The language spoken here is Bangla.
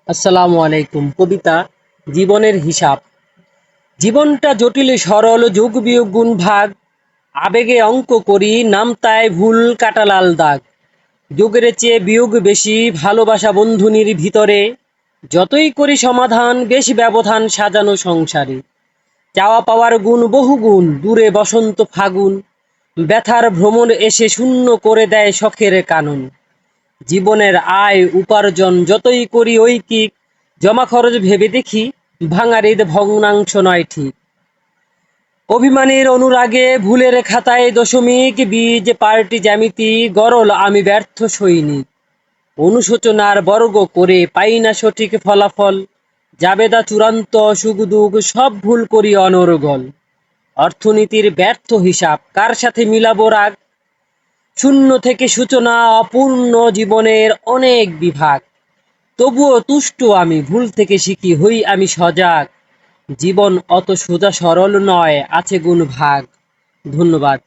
আসসালামু আলাইকুম। কবিতা জীবনের হিসাব। জীবনটা জটিল সরল যোগ বিয়োগ গুণ ভাগ, আবেগে অঙ্ক করি নামতায় ভুল কাটা লাল দাগ। যোগের চেয়ে বিয়োগ বেশি, ভালোবাসা বন্ধুনির ভিতরে, যতই করি সমাধান বেশি ব্যবধান সাজানো সংসারে। চাওয়া পাওয়ার গুণ বহু গুণ, দূরে বসন্ত ফাগুন, ব্যথার ভ্রমণ এসে শূন্য করে দেয় শখের কানন। জীবনের আয় উপার্জন যতই করি ঐকিক, জমা খরচ ভেবে দেখি ভাঙার ঈদ ভগ্নাংশ নয় ঠিক। অভিমানের অনুরাগে ভুলের খাতায় দশমিক, বীজ পার্টি জ্যামিতি গরল আমি ব্যর্থ সৈনিক। অনুশোচনার বর্গ করে পাই না সঠিক ফলাফল, জাবেদা চূড়ান্ত সুখ দুঃখ সব ভুল করি অনর্গল। অর্থনীতির ব্যর্থ হিসাব কার সাথে মিলাবো রাগ, শূন্য থেকে সূচনা অপূর্ণ জীবনের অনেক বিভাগ। তবুও তুষ্ট আমি, ভুল থেকে শিখি হই আমি সজাগ। জীবন অত সোজা সরল নয়, আছে গুণ ভাগ। ধন্যবাদ।